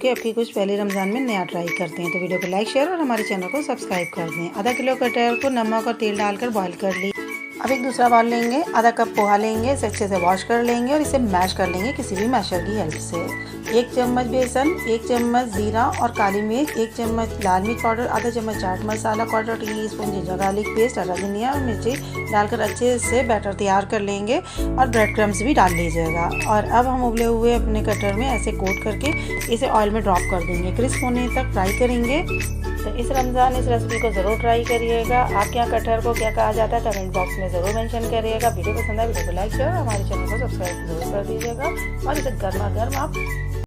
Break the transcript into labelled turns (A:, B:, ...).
A: कि अब की कुछ पहले रमज़ान में नया ट्राई करते हैं। तो वीडियो को लाइक, शेयर और हमारे चैनल को सब्सक्राइब कर दें। आधा किलो कटहल को नमक और तेल डालकर बॉईल कर ली। अब एक दूसरा बाउल लेंगे, आधा कप पोहा लेंगे, इसे अच्छे से वॉश कर लेंगे और इसे मैश कर लेंगे किसी भी मैशर की हेल्प से। 1 चम्मच बेसन, 1 चम्मच जीरा और काली मिर्च, 1 चम्मच लाल मिर्च पाउडर, आधा चम्मच chaat masala, 1/4 teaspoon ginger garlic paste, हरा धनिया और मिर्ची डालकर अच्छे से बैटर तैयार कर लेंगे और ब्रेड क्रम्स भी डाल लीजिएगा। और अब हम उबले हुए अपने कटहल में ऐसे कोट करके इसे ऑयल में ड्रॉप कर देंगे, क्रिस्प होने तक फ्राई करेंगे। तो इस रमज़ान इस रेसिपी को ज़रूर ट्राई करिएगा। आपके यहाँ कटहल को क्या कहा जाता है कमेंट बॉक्स में ज़रूर मेंशन करिएगा। वीडियो पसंद आए वीडियो को लाइक शेयर और हमारे चैनल को सब्सक्राइब जरूर कर दीजिएगा और इसे गर्मा गर्म आप